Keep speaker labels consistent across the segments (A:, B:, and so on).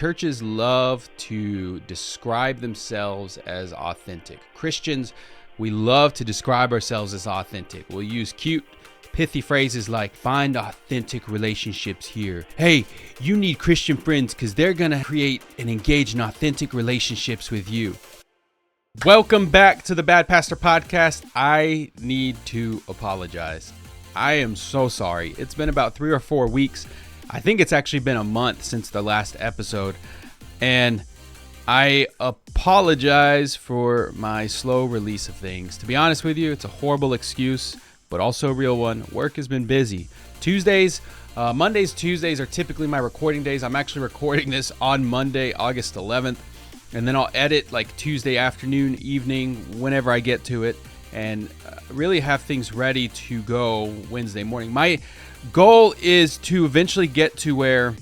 A: Churches love to describe themselves as authentic. Christians, we love to describe ourselves as authentic. We'll use cute, pithy phrases like, find authentic relationships here. Hey, you need Christian friends because they're going to create and engage in authentic relationships with you. Welcome back to the Bad Pastor Podcast. I need to apologize. I am so sorry. It's been about 3 or 4 weeks. I think it's actually been a month since the last episode, and I apologize for my slow release of things. To be honest with you, it's a horrible excuse, but also a real one. Work has been busy. Mondays, Tuesdays are typically my recording days. I'm actually recording this on Monday, August 11th, and then I'll edit like Tuesday afternoon, evening, whenever I get to it, and really have things ready to go Wednesday morning. My goal is to eventually get to where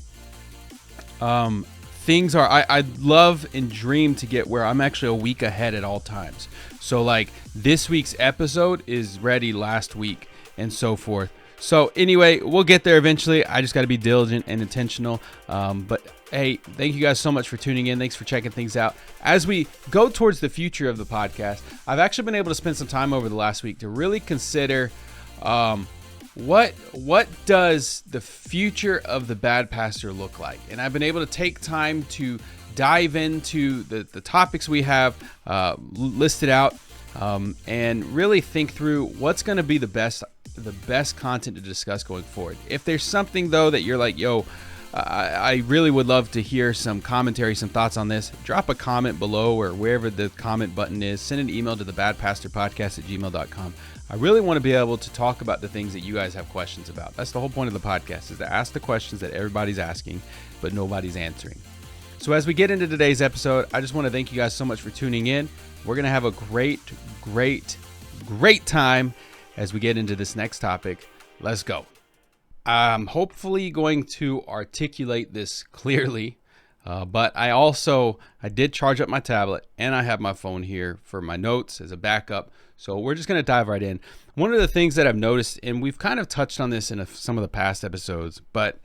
A: things are. I'd love and dream to get where I'm actually a week ahead at all times. So like this week's episode is ready last week and so forth. So anyway, we'll get there eventually. I just got to be diligent and intentional. But hey, thank you guys so much for tuning in. Thanks for checking things out. As we go towards the future of the podcast, I've actually been able to spend some time over the last week to really consider what does the future of the Bad Pastor look like? And I've been able to take time to dive into the topics we have listed out and really think through what's going to be the best content to discuss going forward. If there's something though that you're like, yo, I really would love to hear some commentary, some thoughts on this, drop a comment below or wherever the comment button is. Send an email to thebadpastorpodcast@gmail.com. I really want to be able to talk about the things that you guys have questions about. That's the whole point of the podcast, is to ask the questions that everybody's asking, but nobody's answering. So as we get into today's episode, I just want to thank you guys so much for tuning in. We're going to have a great time as we get into this next topic. Let's go. I'm hopefully going to articulate this clearly, but I did charge up my tablet and I have my phone here for my notes as a backup. So we're just going to dive right in. One of the things that I've noticed, and we've kind of touched on this in some of the past episodes, but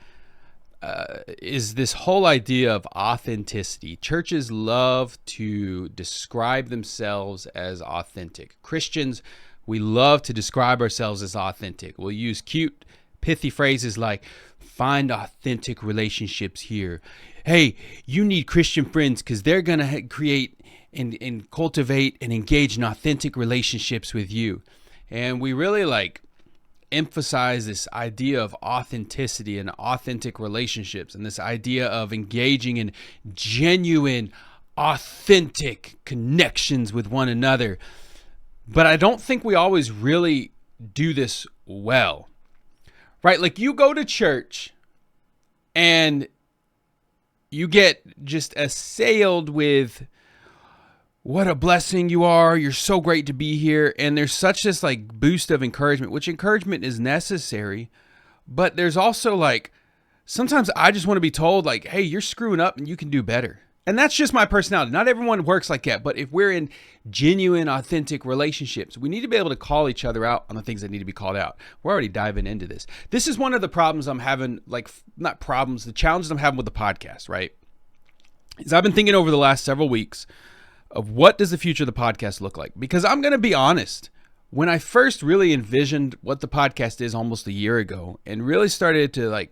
A: is this whole idea of authenticity. Churches love to describe themselves as authentic. Christians, we love to describe ourselves as authentic. We'll use cute, pithy phrases like, find authentic relationships here. Hey, you need Christian friends because they're going to create and cultivate and engage in authentic relationships with you. And we really emphasize this idea of authenticity and authentic relationships, and this idea of engaging in genuine, authentic connections with one another. But I don't think we always really do this well, right? Like you go to church and you get just assailed with what a blessing you are. You're so great to be here. And there's such this boost of encouragement, which encouragement is necessary. But there's also sometimes I just want to be told hey, you're screwing up and you can do better. And that's just my personality. Not everyone works like that. But if we're in genuine, authentic relationships, we need to be able to call each other out on the things that need to be called out. We're already diving into this. This is one of the problems I'm having, the challenges I'm having with the podcast, right? Is I've been thinking over the last several weeks of what does the future of the podcast look like? Because I'm going to be honest, when I first really envisioned what the podcast is almost a year ago and really started to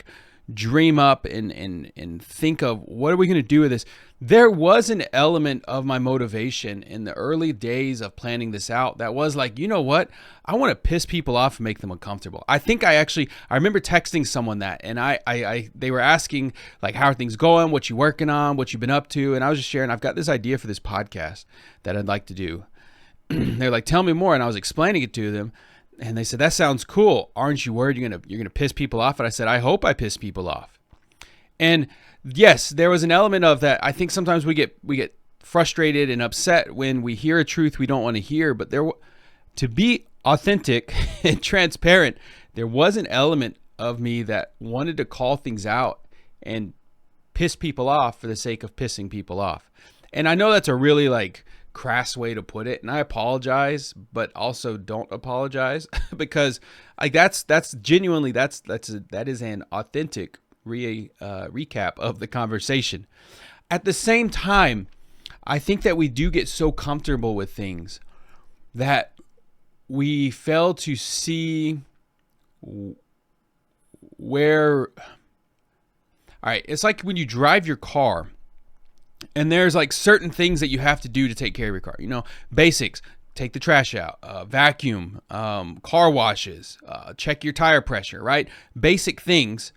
A: dream up and think of what are we going to do with this, there was an element of my motivation in the early days of planning this out that was you know what? I want to piss people off and make them uncomfortable. I think I remember texting someone that, and they were asking how are things going? What you working on? What you've been up to? And I was just sharing, I've got this idea for this podcast that I'd like to do. They're like, tell me more. And I was explaining it to them. And they said, that sounds cool. Aren't you worried you're gonna piss people off? And I said, I hope I piss people off. And yes, there was an element of that. I think sometimes we get frustrated and upset when we hear a truth we don't want to hear. But to be authentic and transparent, there was an element of me that wanted to call things out and piss people off for the sake of pissing people off. And I know that's a really crass way to put it, and I apologize, but also don't apologize because that's genuinely that is an authentic recap of the conversation. at the same time, I think that we do get so comfortable with things that we fail to see where. All right, it's like when you drive your car and there's like certain things that you have to do to take care of your car. You know, basics: take the trash out, vacuum, car washes, check your tire pressure, right? Basic things.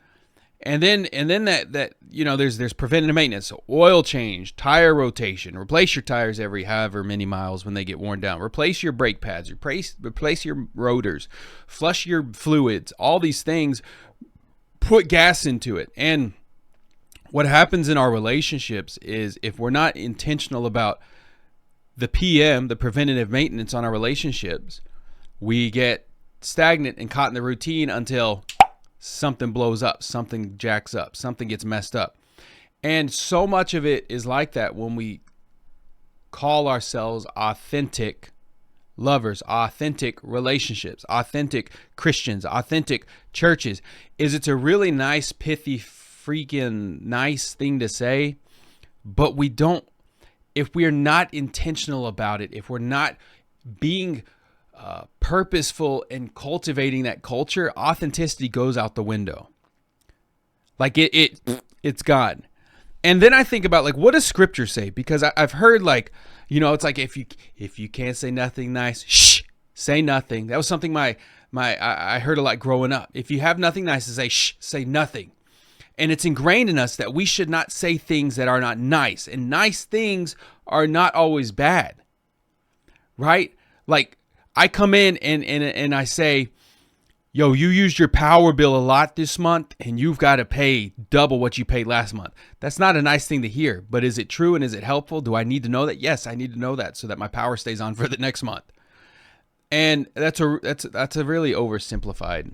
A: And then that you know, there's preventative maintenance, so oil change, tire rotation, replace your tires every however many miles when they get worn down, replace your brake pads, replace your rotors, flush your fluids, all these things, put gas into it. And what happens in our relationships is, if we're not intentional about the PM, the preventative maintenance on our relationships, we get stagnant and caught in the routine until something blows up, something jacks up, something gets messed up. And so much of it is like that when we call ourselves authentic lovers, authentic relationships, authentic Christians, authentic churches. It's a really nice, pithy, freaking nice thing to say, but we don't, if we're not intentional about it, if we're not being purposeful in cultivating that culture, authenticity goes out the window. Like it's gone. And then I think about, like, what does Scripture say? Because I've heard, like, you know, it's like if you can't say nothing nice, shh, say nothing. That was something I heard a lot growing up. If you have nothing nice to say, shh, say nothing. And it's ingrained in us that we should not say things that are not nice. And nice things are not always bad, right? Like, I come in and I say, yo, you used your power bill a lot this month and you've got to pay double what you paid last month. That's not a nice thing to hear, but is it true and is it helpful? Do I need to know that? Yes, I need to know that so that my power stays on for the next month. And that's a really oversimplified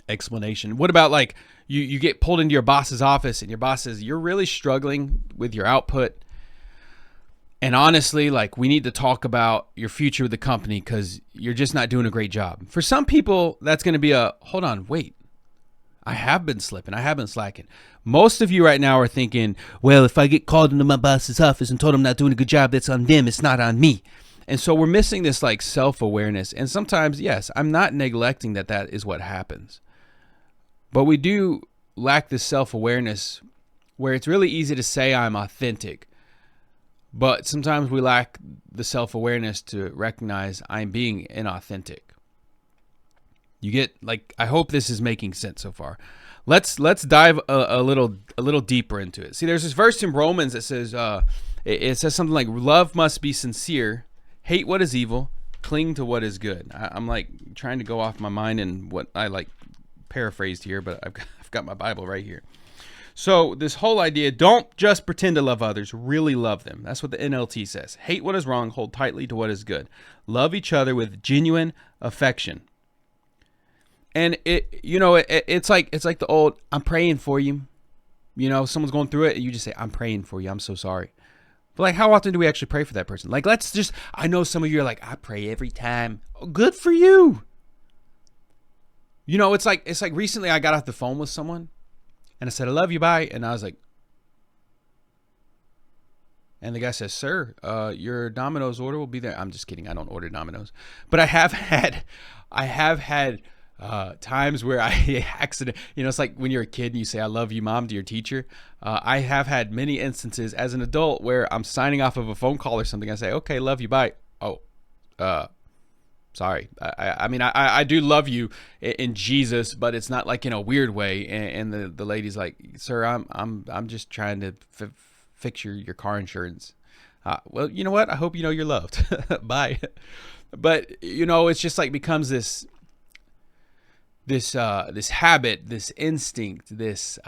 A: explanation. What about, like, you get pulled into your boss's office and your boss says, you're really struggling with your output. And honestly, like, we need to talk about your future with the company because you're just not doing a great job. For some people, that's going to be hold on, wait. I have been slipping. I have been slacking. Most of you right now are thinking, well, if I get called into my boss's office and told him I'm not doing a good job, that's on them. It's not on me. And so we're missing this, like, self-awareness. And sometimes, yes, I'm not neglecting that is what happens. But we do lack this self-awareness where it's really easy to say I'm authentic. But sometimes we lack the self-awareness to recognize I'm being inauthentic. You get, like, I hope this is making sense so far. Let's dive a little deeper into it. See, there's this verse in Romans that says it says something like, love must be sincere, hate what is evil, cling to what is good. I'm like trying to go off my mind and what I like paraphrased here, but I've got my Bible right here. So this whole idea, don't just pretend to love others, really love them. That's what the NLT says. Hate what is wrong, hold tightly to what is good. Love each other with genuine affection. And it's like the old, I'm praying for you. You know, someone's going through it and you just say, I'm praying for you. I'm so sorry. But, like, how often do we actually pray for that person? Like, I know some of you are like, I pray every time. Oh, good for you. You know, it's like recently I got off the phone with someone. And I said, I love you, bye. And I was like, and the guy says, sir, your Domino's order will be there. I'm just kidding. I don't order Domino's. But I have had times where I accident, it's like when you're a kid and you say, I love you, mom, to your teacher. I have had many instances as an adult where I'm signing off of a phone call or something. I say, okay, love you, bye. Oh, sorry. I mean, I do love you in Jesus, but it's not like in a weird way. And the lady's like, sir, I'm just trying to fix your car insurance. Well, you know what? I hope you know you're loved. Bye. But it's just like becomes this habit, this instinct, this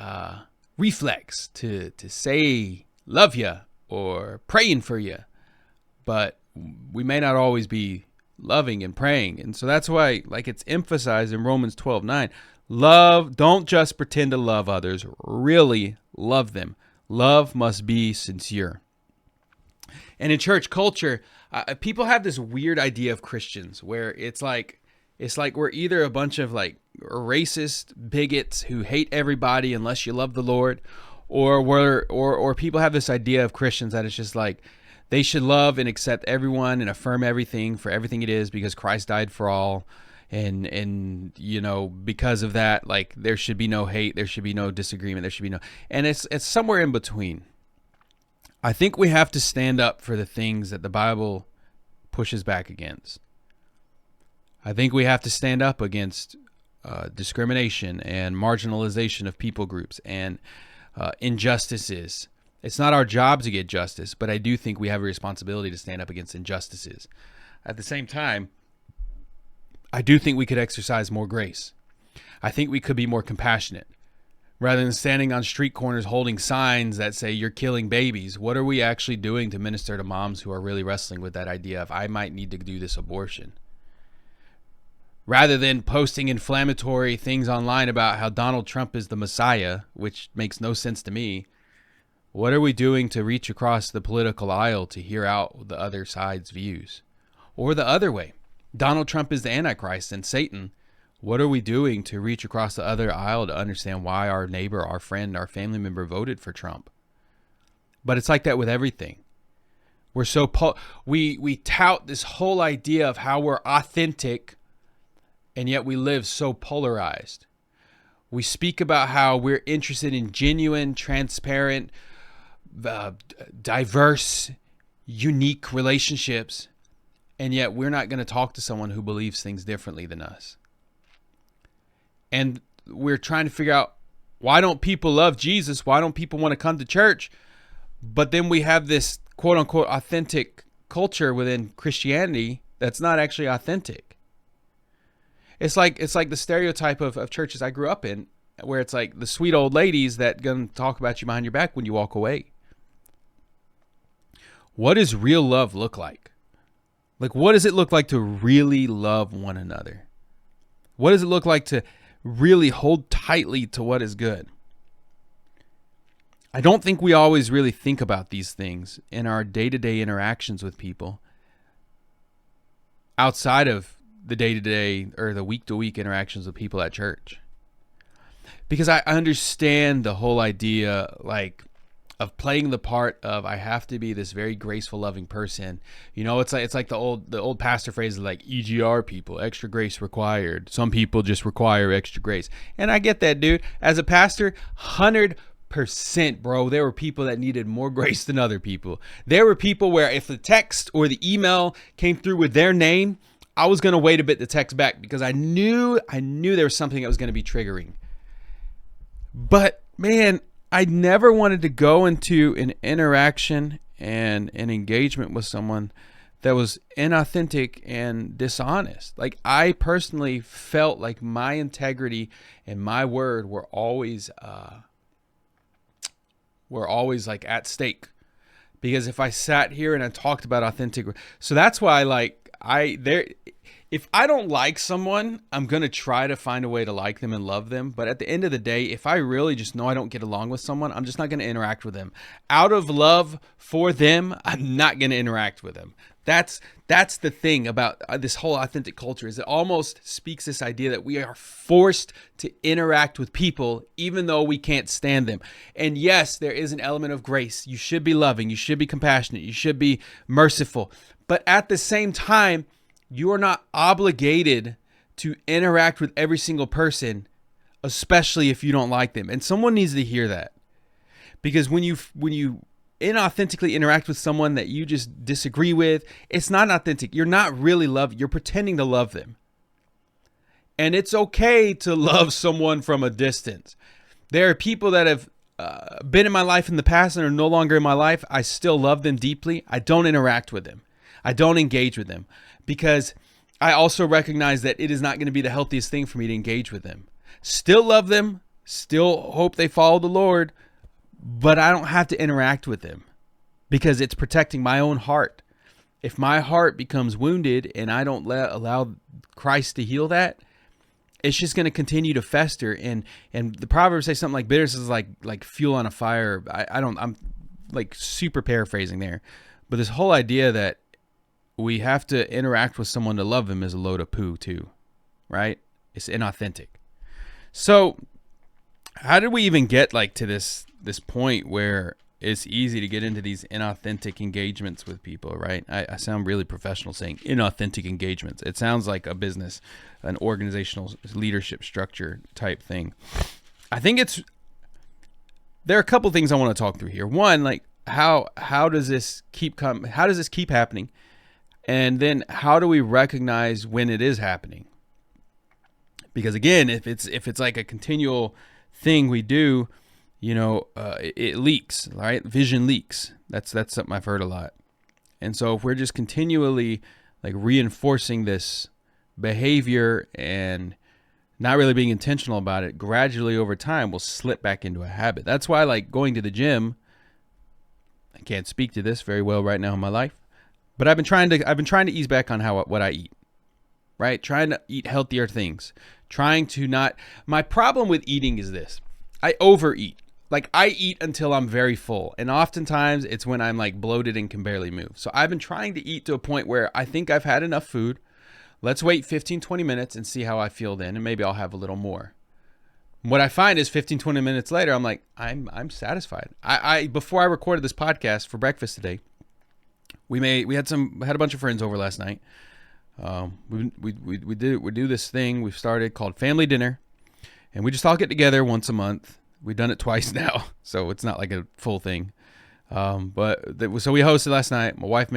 A: reflex to say love you or praying for you, but we may not always be loving and praying. And so that's why, like, it's emphasized in Romans 12:9, don't just pretend to love others, really love them. Love must be sincere. And in church culture, people have this weird idea of Christians where it's like we're either a bunch of like racist bigots who hate everybody unless you love the Lord, or people have this idea of Christians that it's just like they should love and accept everyone and affirm everything for everything it is because Christ died for all. And you know, because of that, like there should be no hate, there should be no disagreement, there should be no, and it's somewhere in between. I think we have to stand up for the things that the Bible pushes back against. I think we have to stand up against discrimination and marginalization of people groups and injustices. It's not our job to get justice, but I do think we have a responsibility to stand up against injustices. At the same time, I do think we could exercise more grace. I think we could be more compassionate. Rather than standing on street corners holding signs that say you're killing babies, what are we actually doing to minister to moms who are really wrestling with that idea of I might need to do this abortion? Rather than posting inflammatory things online about how Donald Trump is the Messiah, which makes no sense to me, what are we doing to reach across the political aisle to hear out the other side's views? Or the other way, Donald Trump is the Antichrist and Satan. What are we doing to reach across the other aisle to understand why our neighbor, our friend, our family member voted for Trump? But it's like that with everything. We're so we tout this whole idea of how we're authentic, and yet we live so polarized. We speak about how we're interested in genuine, transparent, diverse, unique relationships, and yet we're not going to talk to someone who believes things differently than us. And we're trying to figure out, why don't people love Jesus? Why don't people want to come to church? But then we have this quote unquote authentic culture within Christianity that's not actually authentic. It's like the stereotype of churches I grew up in, where it's like the sweet old ladies that gonna talk about you behind your back when you walk away. What does real love look like? Like, what does it look like to really love one another? What does it look like to really hold tightly to what is good? I don't think we always really think about these things in our day-to-day interactions with people outside of the day-to-day or the week-to-week interactions with people at church. Because I understand the whole idea, like, of playing the part of I have to be this very graceful, loving person. You know, it's like the old pastor phrase, like EGR people, extra grace required. Some people just require extra grace. And I get that, dude. As a pastor, 100%, bro. There were people that needed more grace than other people. There were people where if the text or the email came through with their name, I was going to wait a bit to text back because I knew there was something that was going to be triggering. But man, I never wanted to go into an interaction and an engagement with someone that was inauthentic and dishonest. Like, I personally felt like my integrity and my word were always like at stake. Because if I sat here and I talked about authentic, so that's why if I don't like someone, I'm going to try to find a way to like them and love them. But at the end of the day, if I really just know I don't get along with someone, I'm just not going to interact with them. Out of love for them, I'm not going to interact with them. That's the thing about this whole authentic culture, is it almost speaks this idea that we are forced to interact with people even though we can't stand them. And yes, there is an element of grace. You should be loving. You should be compassionate. You should be merciful. But at the same time, you are not obligated to interact with every single person, especially if you don't like them. And someone needs to hear that. Because when you inauthentically interact with someone that you just disagree with, it's not authentic. You're not really loving. You're pretending to love them. And it's okay to love someone from a distance. There are people that have been in my life in the past and are no longer in my life. I still love them deeply. I don't interact with them. I don't engage with them. Because I also recognize that it is not going to be the healthiest thing for me to engage with them. Still love them, still hope they follow the Lord, but I don't have to interact with them because it's protecting my own heart. If my heart becomes wounded and I don't allow Christ to heal that, it's just going to continue to fester. And the Proverbs say something like bitterness is like fuel on a fire. I'm like super paraphrasing there, but this whole idea that we have to interact with someone to love them is a load of poo too, right? It's inauthentic. So how did we even get like to this this point where it's easy to get into these inauthentic engagements with people, right? I sound really professional saying inauthentic engagements. It sounds like a business, an organizational leadership structure type thing. I think there are a couple things I want to talk through here. One, like how does this keep happening? And then how do we recognize when it is happening? Because again, if it's like a continual thing we do, it leaks, right? Vision leaks. That's something I've heard a lot. And so if we're just continually like reinforcing this behavior and not really being intentional about it, gradually over time we'll slip back into a habit. That's why like going to the gym, I can't speak to this very well right now in my life, but I've been trying to ease back on what I eat, right? Trying to eat healthier things, my problem with eating is this. I overeat. Like I eat until I'm very full. And oftentimes it's when I'm like bloated and can barely move. So I've been trying to eat to a point where I think I've had enough food. Let's wait 15, 20 minutes and see how I feel then. And maybe I'll have a little more. What I find is 15, 20 minutes later, I'm like, I'm satisfied. Before I recorded this podcast for breakfast today, we had a bunch of friends over last night. We do this thing we've started called Family Dinner, and we just all get together once a month. We've done it twice now, so it's not like a full thing. So we hosted last night. My wife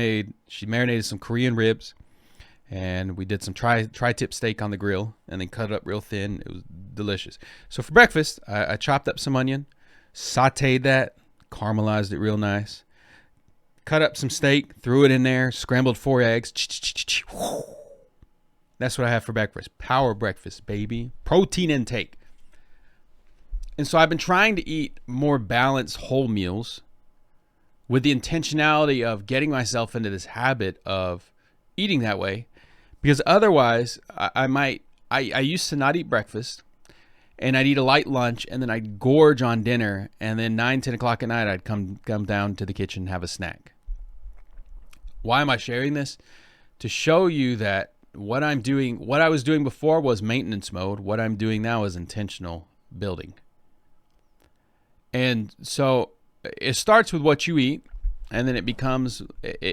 A: she marinated some Korean ribs, and we did some tri-tip steak on the grill, and then cut it up real thin. It was delicious. So for breakfast, I chopped up some onion, sauteed that, caramelized it real nice. Cut up some steak, threw it in there, scrambled 4 eggs. That's what I have for breakfast. Power breakfast, baby. Protein intake. And so I've been trying to eat more balanced whole meals with the intentionality of getting myself into this habit of eating that way. Because otherwise, I used to not eat breakfast, and I'd eat a light lunch, and then I'd gorge on dinner, and then 9, 10 o'clock at night, I'd come down to the kitchen and have a snack. Why am I sharing this? To show you that what I was doing before was maintenance mode. What I'm doing now is intentional building. And so it starts with what you eat, and then it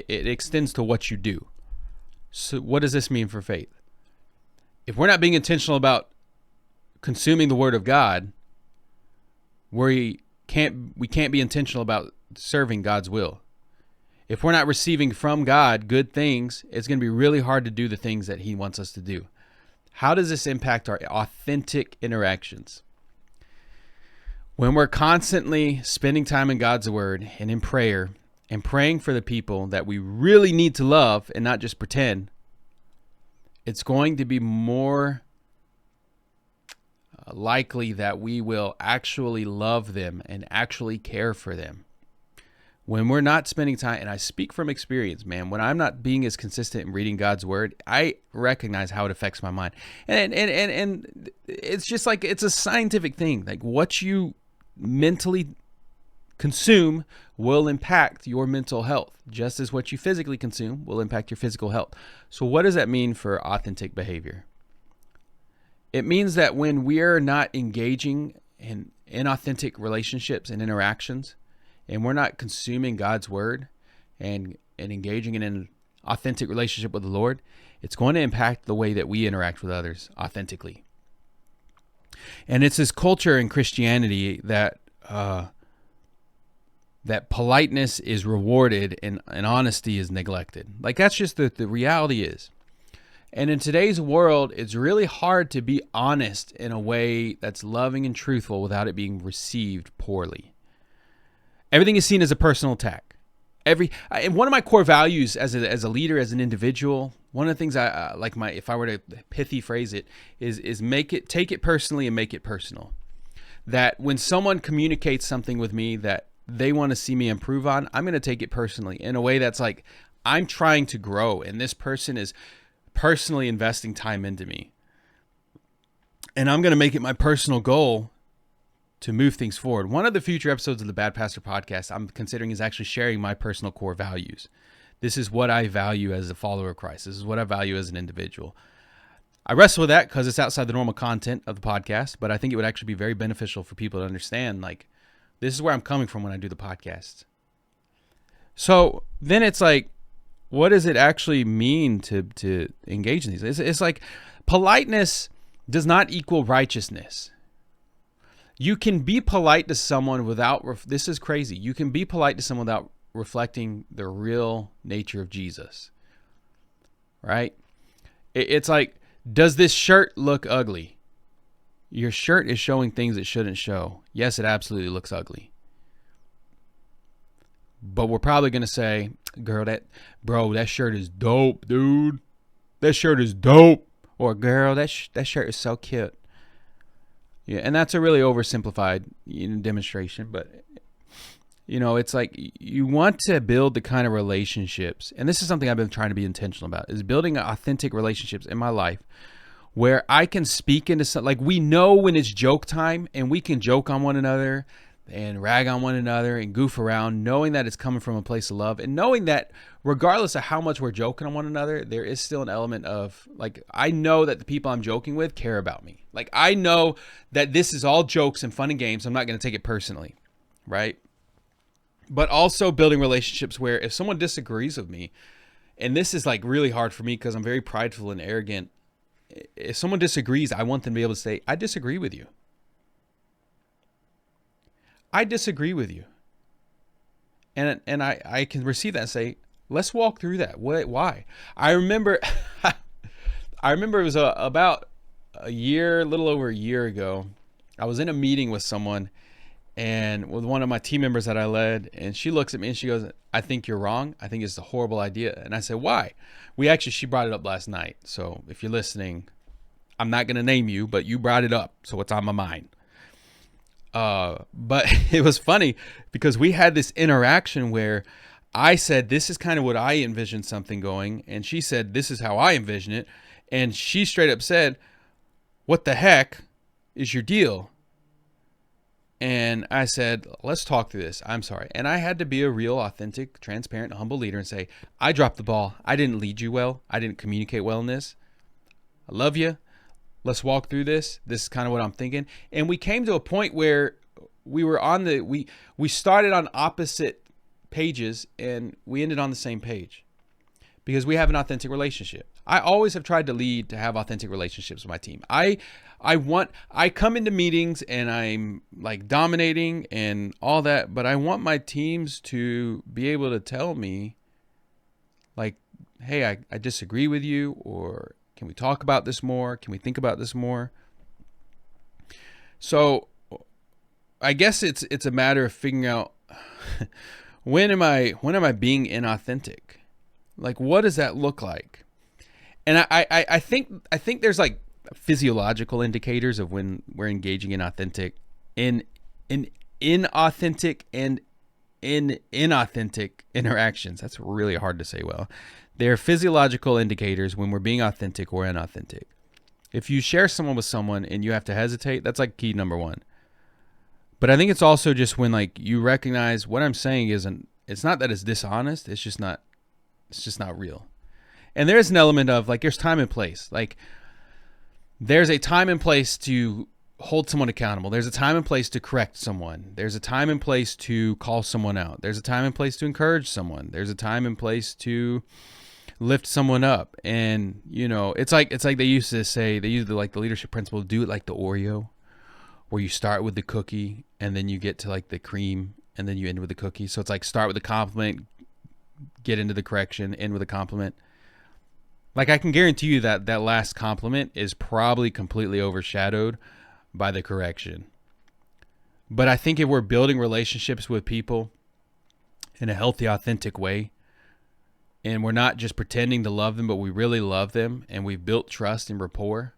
A: extends to what you do. So what does this mean for faith? If we're not being intentional about consuming the Word of God, we can't be intentional about serving God's will. If we're not receiving from God good things, it's going to be really hard to do the things that He wants us to do. How does this impact our authentic interactions? When we're constantly spending time in God's Word and in prayer and praying for the people that we really need to love and not just pretend, it's going to be more likely that we will actually love them and actually care for them. When we're not spending time, and I speak from experience, man, when I'm not being as consistent in reading God's Word, I recognize how it affects my mind. And it's just like, it's a scientific thing. Like what you mentally consume will impact your mental health, just as what you physically consume will impact your physical health. So what does that mean for authentic behavior? It means that when we're not engaging in inauthentic relationships and interactions, and we're not consuming God's Word and engaging in an authentic relationship with the Lord, it's going to impact the way that we interact with others authentically. And it's this culture in Christianity that politeness is rewarded and honesty is neglected. Like that's just the reality is. And in today's world, it's really hard to be honest in a way that's loving and truthful without it being received poorly. Everything is seen as a personal attack. And one of my core values as a leader, as an individual, one of the things I like if I were to pithy phrase it, is take it personally and make it personal. That when someone communicates something with me that they want to see me improve on, I'm going to take it personally in a way that's like, I'm trying to grow and this person is personally investing time into me. And I'm going to make it my personal goal to move things forward. One of the future episodes of the Bad Pastor podcast I'm considering is actually sharing my personal core values. This is what I value as a follower of Christ. This is what I value as an individual. I wrestle with that because it's outside the normal content of the podcast, but I think it would actually be very beneficial for people to understand, like, This is where I'm coming from when I do the podcast. So then it's like, what does it actually mean to engage in these? It's like politeness does not equal righteousness. You can be polite to someone without, this is crazy. You can be polite to someone without reflecting the real nature of Jesus, right? It's like, does this shirt look ugly? Your shirt is showing things it shouldn't show. Yes, it absolutely looks ugly. But we're probably going to say, that shirt is dope, dude. That shirt is dope. Or girl, that shirt is so cute. Yeah, and that's a really oversimplified demonstration, but it's like you want to build the kind of relationships, and this is something I've been trying to be intentional about, is building authentic relationships in my life where I can speak into something, like we know when it's joke time and we can joke on one another and rag on one another and goof around, knowing that it's coming from a place of love, and knowing that regardless of how much we're joking on one another, there is still an element of, like, I know that the people I'm joking with care about me. Like, I know that this is all jokes and fun and games. I'm not going to take it personally, right? But also building relationships where if someone disagrees with me, and this is like really hard for me because I'm very prideful and arrogant, if someone disagrees, I want them to be able to say, I disagree with you. I disagree with you. And I can receive that and say, let's walk through that. Why? I remember it was about a little over a year ago. I was in a meeting with someone and with one of my team members that I led, and she looks at me and she goes, I think you're wrong. I think it's a horrible idea. And I said, why? She brought it up last night. So if you're listening, I'm not going to name you, but you brought it up. So it's on my mind. But it was funny because we had this interaction where I said, this is kind of what I envisioned something going. And she said, this is how I envision it. And she straight up said, what the heck is your deal? And I said, let's talk through this. I'm sorry. And I had to be a real, authentic, transparent, humble leader and say, I dropped the ball. I didn't lead you well. I didn't communicate well in this. I love you. Let's walk through this. This is kind of what I'm thinking. And we came to a point where we were we started on opposite pages and we ended on the same page because we have an authentic relationship. I always have tried to lead to have authentic relationships with my team. I come into meetings and I'm like dominating and all that, but I want my teams to be able to tell me like, hey, I disagree with you, or can we talk about this more? Can we think about this more? So I guess it's a matter of figuring out when am I being inauthentic? Like, what does that look like? And I think there's like physiological indicators of when we're engaging in inauthentic and in inauthentic interactions. That's really hard to say well. There are physiological indicators when we're being authentic or inauthentic. If you share someone with someone and you have to hesitate, that's like key number one. But I think it's also just when like you recognize what I'm saying it's not that it's dishonest, it's just not real. And there's an element of like, there's time and place. Like there's a time and place to hold someone accountable. There's a time and place to correct someone. There's a time and place to call someone out. There's a time and place to encourage someone. There's a time and place to lift someone up. And it's like they used to say, they use the leadership principle, do it like the Oreo, where you start with the cookie and then you get to like the cream and then you end with the cookie. So it's like start with a compliment, get into the correction, end with a compliment. Like I can guarantee you that last compliment is probably completely overshadowed by the correction. But I think if we're building relationships with people in a healthy, authentic way, and we're not just pretending to love them, but we really love them, and we've built trust and rapport.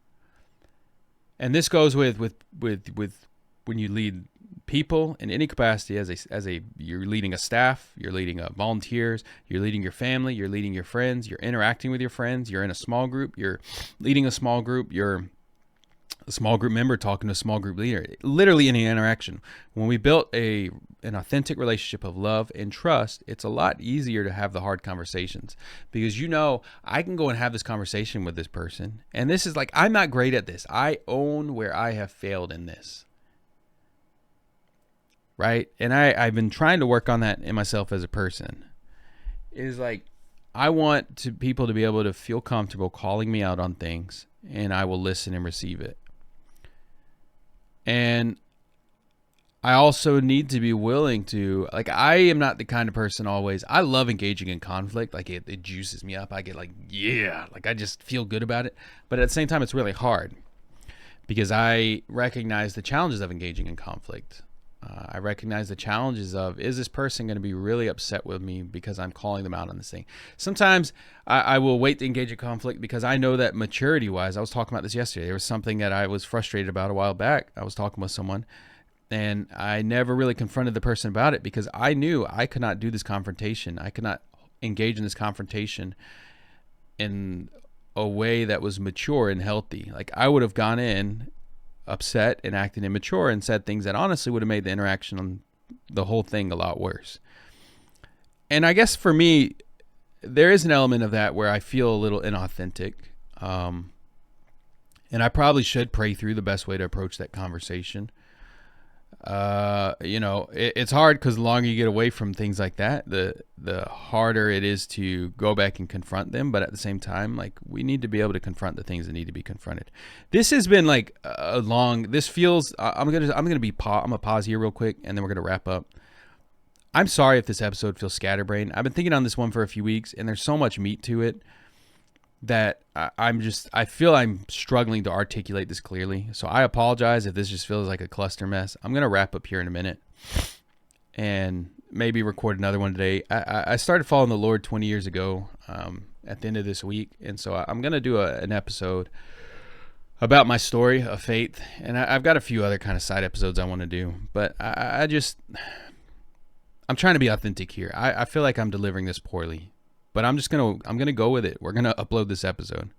A: And this goes with when you lead people in any capacity as a you're leading a staff, you're leading volunteers, you're leading your family, you're leading your friends, you're interacting with your friends, you're in a small group, you're leading a small group, you're a small group member talking to a small group leader. Literally any interaction. When we built an authentic relationship of love and trust, it's a lot easier to have the hard conversations because I can go and have this conversation with this person, and this is like, I'm not great at this. I own where I have failed in this. right? And I've been trying to work on that in myself as a person. Is like, I want people to be able to feel comfortable calling me out on things, and I will listen and receive it. And I also need to be willing to, like, I am not the kind of person always, I love engaging in conflict. Like, it juices me up. I get like, yeah, like I just feel good about it. But at the same time, it's really hard because I recognize the challenges of engaging in conflict. I recognize the challenges of, is this person going to be really upset with me because I'm calling them out on this thing? Sometimes I will wait to engage in conflict because I know that maturity-wise, I was talking about this yesterday. There was something that I was frustrated about a while back. I was talking with someone, and I never really confronted the person about it because I knew I could not do this confrontation. I could not engage in this confrontation in a way that was mature and healthy. Like, I would have gone in upset and acting immature and said things that honestly would have made the interaction on the whole thing a lot worse. And I guess for me, there is an element of that where I feel a little inauthentic. And I probably should pray through the best way to approach that conversation. It's hard because the longer you get away from things like that, the harder it is to go back and confront them. But at the same time, like, we need to be able to confront the things that need to be confronted. This has been like a long, this feels, I'm going to pause here real quick and then we're going to wrap up. I'm sorry if this episode feels scatterbrained. I've been thinking on this one for a few weeks and there's so much meat to it that I feel I'm struggling to articulate this clearly. So I apologize if this just feels like a cluster mess. I'm going to wrap up here in a minute and maybe record another one today. I started following the Lord 20 years ago at the end of this week. And so I'm going to do an episode about my story of faith. And I've got a few other kind of side episodes I want to do. But I'm trying to be authentic here. I feel like I'm delivering this poorly. But I'm going to go with it. We're going to upload this episode.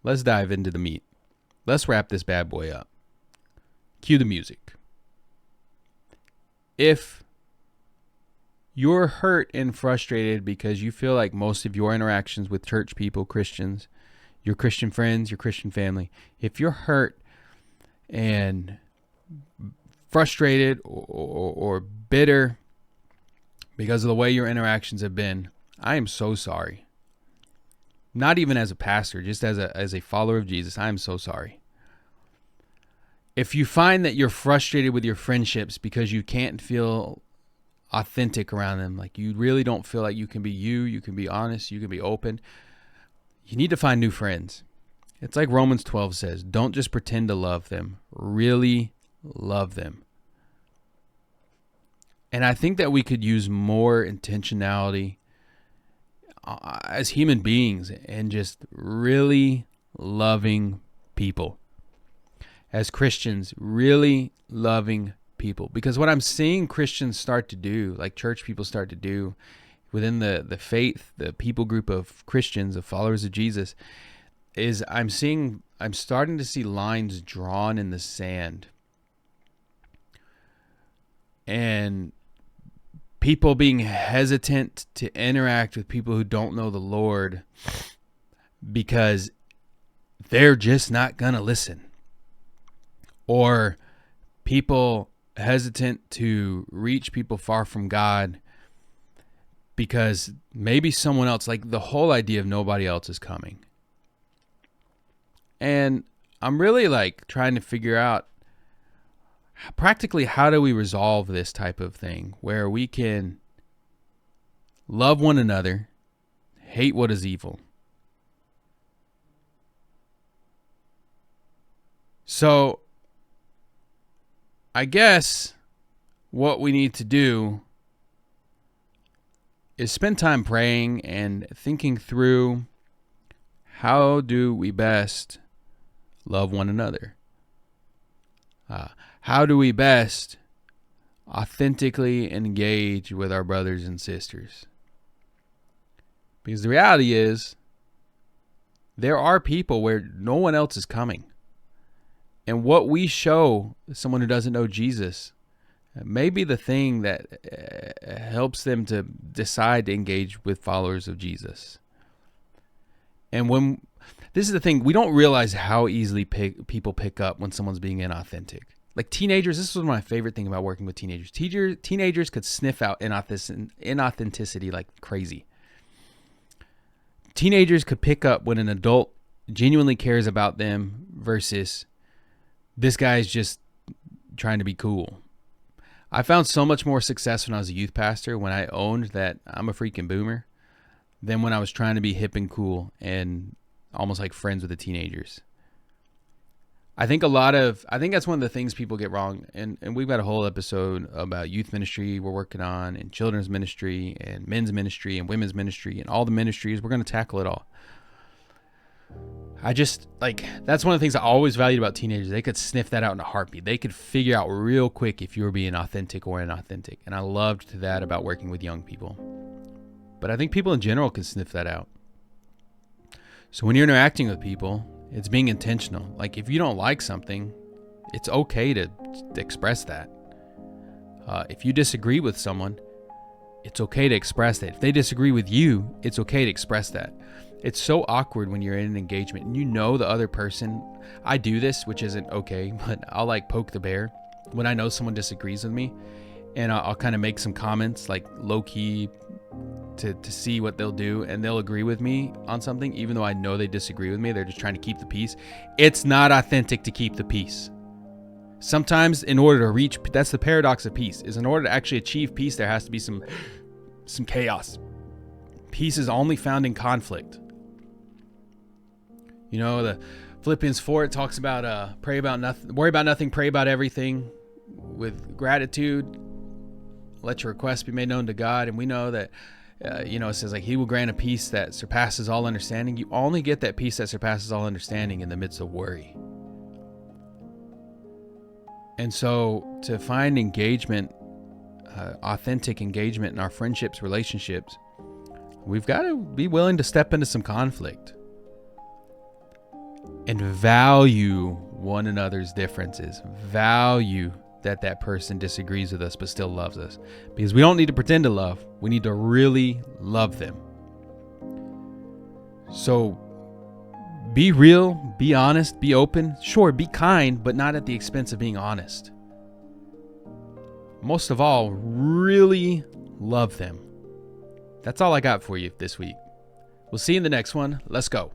A: Let's dive into the meat. Let's wrap this bad boy up. Cue the music. If you're hurt and frustrated because you feel like most of your interactions with church people, Christians, your Christian friends, your Christian family, if you're hurt and frustrated or bitter because of the way your interactions have been, I am so sorry. Not even as a pastor, just as a follower of Jesus, I am so sorry. If you find that you're frustrated with your friendships because you can't feel authentic around them, like you really don't feel like you can be you can be honest, you can be open, you need to find new friends. It's like Romans 12 says, don't just pretend to love them, really love them. And I think that we could use more intentionality as human beings and just really loving people. As Christians, really loving people. Because what I'm seeing Christians start to do, like church people start to do within the faith, the people group of Christians, of followers of Jesus, is I'm starting to see lines drawn in the sand. And people being hesitant to interact with people who don't know the Lord because they're just not going to listen. Or people hesitant to reach people far from God because maybe someone else, like the whole idea of nobody else is coming. And I'm really like trying to figure out practically, how do we resolve this type of thing where we can love one another, hate what is evil? So I guess what we need to do is spend time praying and thinking through, how do we best love one another? How do we best authentically engage with our brothers and sisters? Because the reality is, there are people where no one else is coming. And what we show someone who doesn't know Jesus may be the thing that helps them to decide to engage with followers of Jesus. And this is the thing, we don't realize how easily people pick up when someone's being inauthentic. Like teenagers, this was my favorite thing about working with teenagers. Teenagers could sniff out inauthenticity like crazy. Teenagers could pick up when an adult genuinely cares about them versus this guy's just trying to be cool. I found so much more success when I was a youth pastor, when I owned that I'm a freaking boomer, than when I was trying to be hip and cool and almost like friends with the teenagers. I think that's one of the things people get wrong. And we've got a whole episode about youth ministry we're working on, and children's ministry and men's ministry and women's ministry and all the ministries. We're going to tackle it all. That's one of the things I always valued about teenagers. They could sniff that out in a heartbeat. They could figure out real quick if you were being authentic or inauthentic. And I loved that about working with young people. But I think people in general can sniff that out. So when you're interacting with people, it's being intentional. Like if you don't like something, it's okay to express that. If you disagree with someone, it's okay to express that. If they disagree with you, it's okay to express that. It's so awkward when you're in an engagement and you know the other person. I do this, which isn't okay, but I'll like poke the bear when I know someone disagrees with me, and I'll kind of make some comments like low key to see what they'll do, and they'll agree with me on something even though I know they disagree with me. They're just trying to keep the peace. It's not authentic to keep the peace. Sometimes in order to reach, that's the paradox of peace, is in order to actually achieve peace, there has to be some chaos. Peace is only found in conflict. You know, the Philippians 4, it talks about pray about nothing, worry about nothing, pray about everything with gratitude. Let your requests be made known to God. And we know that it says like he will grant a peace that surpasses all understanding. You only get that peace that surpasses all understanding in the midst of worry. And so to find engagement, authentic engagement in our friendships, relationships, we've got to be willing to step into some conflict and value one another's differences. Value that person disagrees with us but still loves us, because we don't need to pretend to love. We need to really love them. So be real, be honest, be open. Sure, be kind, but not at the expense of being honest. Most of all, really love them. That's all I got for you this week. We'll see you in the next one. Let's go.